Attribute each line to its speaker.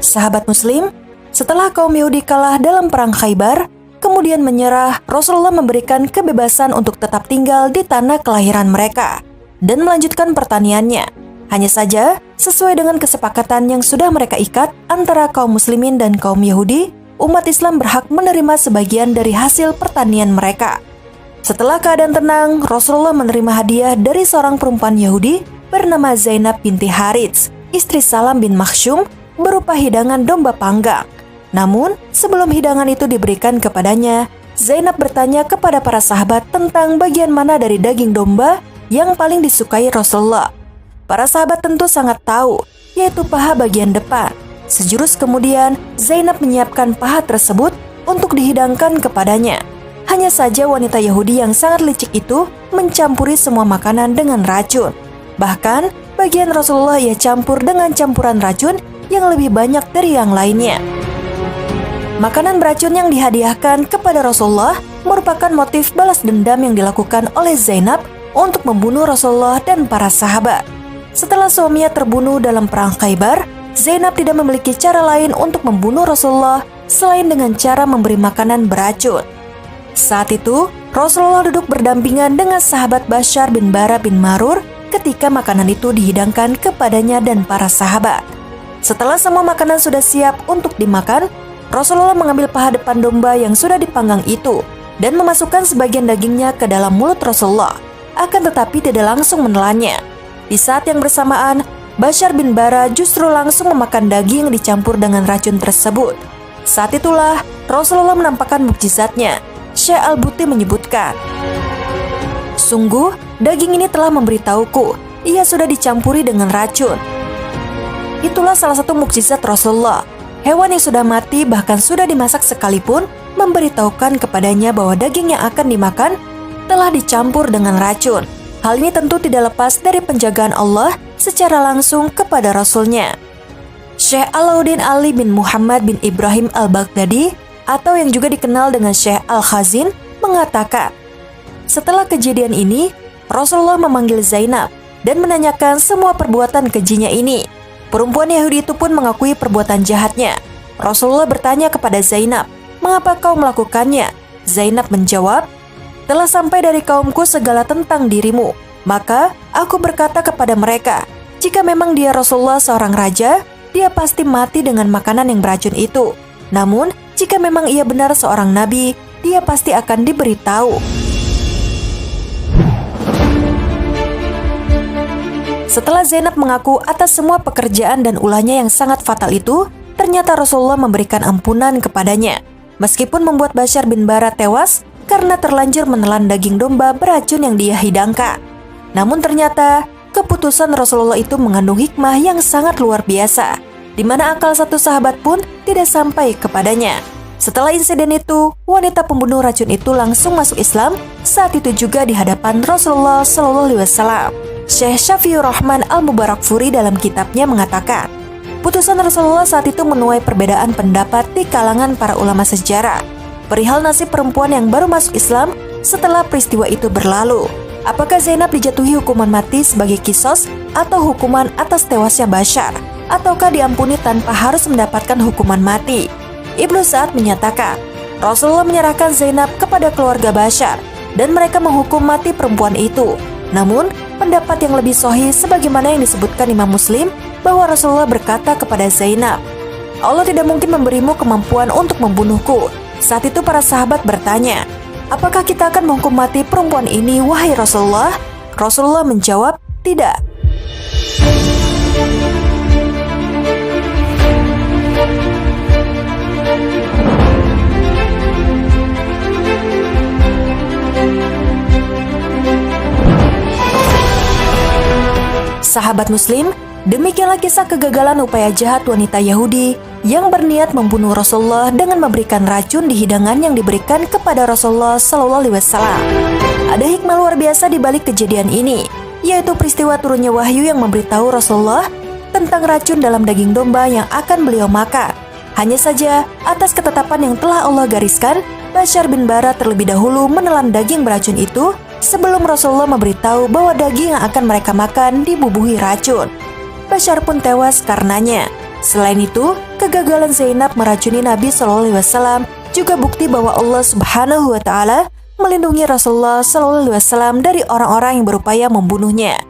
Speaker 1: Sahabat Muslim, setelah kaum Yahudi kalah dalam perang Khaybar, kemudian menyerah, Rasulullah memberikan kebebasan untuk tetap tinggal di tanah kelahiran mereka dan melanjutkan pertaniannya. Hanya saja, sesuai dengan kesepakatan yang sudah mereka ikat antara kaum muslimin dan kaum Yahudi, umat Islam berhak menerima sebagian dari hasil pertanian mereka. Setelah keadaan tenang, Rasulullah menerima hadiah dari seorang perempuan Yahudi bernama Zainab binti Harits, istri Salam bin Makhsyum, berupa hidangan domba panggang. Namun, sebelum hidangan itu diberikan kepadanya, Zainab bertanya kepada para sahabat tentang bagian mana dari daging domba yang paling disukai Rasulullah. Para sahabat tentu sangat tahu, yaitu paha bagian depan. Sejurus kemudian, Zainab menyiapkan paha tersebut untuk dihidangkan kepadanya. Hanya saja wanita Yahudi yang sangat licik itu mencampuri semua makanan dengan racun. Bahkan, bagian Rasulullah ia campur dengan campuran racun yang lebih banyak dari yang lainnya. Makanan beracun yang dihadiahkan kepada Rasulullah merupakan motif balas dendam yang dilakukan oleh Zainab untuk membunuh Rasulullah dan para sahabat. Setelah suaminya terbunuh dalam perang Khaybar, Zainab tidak memiliki cara lain untuk membunuh Rasulullah selain dengan cara memberi makanan beracun. Saat itu, Rasulullah duduk berdampingan dengan sahabat Bashar bin Bara bin Marur ketika makanan itu dihidangkan kepadanya dan para sahabat. Setelah semua makanan sudah siap untuk dimakan, Rasulullah mengambil paha depan domba yang sudah dipanggang itu dan memasukkan sebagian dagingnya ke dalam mulut Rasulullah, akan tetapi tidak langsung menelannya. Di saat yang bersamaan, Bashar bin Bara justru langsung memakan daging yang dicampur dengan racun tersebut. Saat itulah Rasulullah menampakkan mukjizatnya. Syekh Al-Buti menyebutkan, "Sungguh, daging ini telah memberitahuku, ia sudah dicampuri dengan racun." Itulah salah satu mukjizat Rasulullah. Hewan yang sudah mati bahkan sudah dimasak sekalipun memberitahukan kepadanya bahwa daging yang akan dimakan telah dicampur dengan racun. Hal ini tentu tidak lepas dari penjagaan Allah secara langsung kepada Rasulnya. Syekh Alauddin Ali bin Muhammad bin Ibrahim al-Baghdadi atau yang juga dikenal dengan Syekh Al-Khazin mengatakan, setelah kejadian ini, Rasulullah memanggil Zainab dan menanyakan semua perbuatan kejinya ini. Perempuan Yahudi itu pun mengakui perbuatan jahatnya. Rasulullah bertanya kepada Zainab, "Mengapa kau melakukannya?" Zainab menjawab, "Telah sampai dari kaumku segala tentang dirimu. Maka aku berkata kepada mereka, jika memang dia Rasulullah seorang raja, dia pasti mati dengan makanan yang beracun itu. Namun, jika memang ia benar seorang nabi, dia pasti akan diberitahu." Setelah Zainab mengaku atas semua pekerjaan dan ulahnya yang sangat fatal itu, ternyata Rasulullah memberikan ampunan kepadanya. Meskipun membuat Bashar bin Bara tewas karena terlanjur menelan daging domba beracun yang dia hidangkan. Namun ternyata, keputusan Rasulullah itu mengandung hikmah yang sangat luar biasa, di mana akal satu sahabat pun tidak sampai kepadanya. Setelah insiden itu, wanita pembunuh racun itu langsung masuk Islam, saat itu juga di hadapan Rasulullah SAW. Syekh Syafiur Rahman Al-Mubarakfuri dalam kitabnya mengatakan, putusan Rasulullah saat itu menuai perbedaan pendapat di kalangan para ulama sejarah perihal nasib perempuan yang baru masuk Islam setelah peristiwa itu berlalu. Apakah Zainab dijatuhi hukuman mati sebagai kisos atau hukuman atas tewasnya Bashar, ataukah diampuni tanpa harus mendapatkan hukuman mati? Ibnu Sa'ad menyatakan, Rasulullah menyerahkan Zainab kepada keluarga Bashar dan mereka menghukum mati perempuan itu. Namun, pendapat yang lebih sahih sebagaimana yang disebutkan Imam Muslim bahwa Rasulullah berkata kepada Zainab, "Allah tidak mungkin memberimu kemampuan untuk membunuhku." Saat itu para sahabat bertanya, "Apakah kita akan menghukum mati perempuan ini, wahai Rasulullah?" Rasulullah menjawab, "Tidak." Sahabat Muslim, demikianlah kisah kegagalan upaya jahat wanita Yahudi yang berniat membunuh Rasulullah dengan memberikan racun di hidangan yang diberikan kepada Rasulullah SAW. Ada hikmah luar biasa di balik kejadian ini, yaitu peristiwa turunnya wahyu yang memberitahu Rasulullah tentang racun dalam daging domba yang akan beliau makan. Hanya saja, atas ketetapan yang telah Allah gariskan, Bashar bin Bara terlebih dahulu menelan daging beracun itu sebelum Rasulullah memberitahu bahwa daging yang akan mereka makan dibubuhi racun. Bashar pun tewas karenanya. Selain itu, kegagalan Zainab meracuni Nabi SAW juga bukti bahwa Allah Subhanahu wa Ta'ala melindungi Rasulullah SAW dari orang-orang yang berupaya membunuhnya.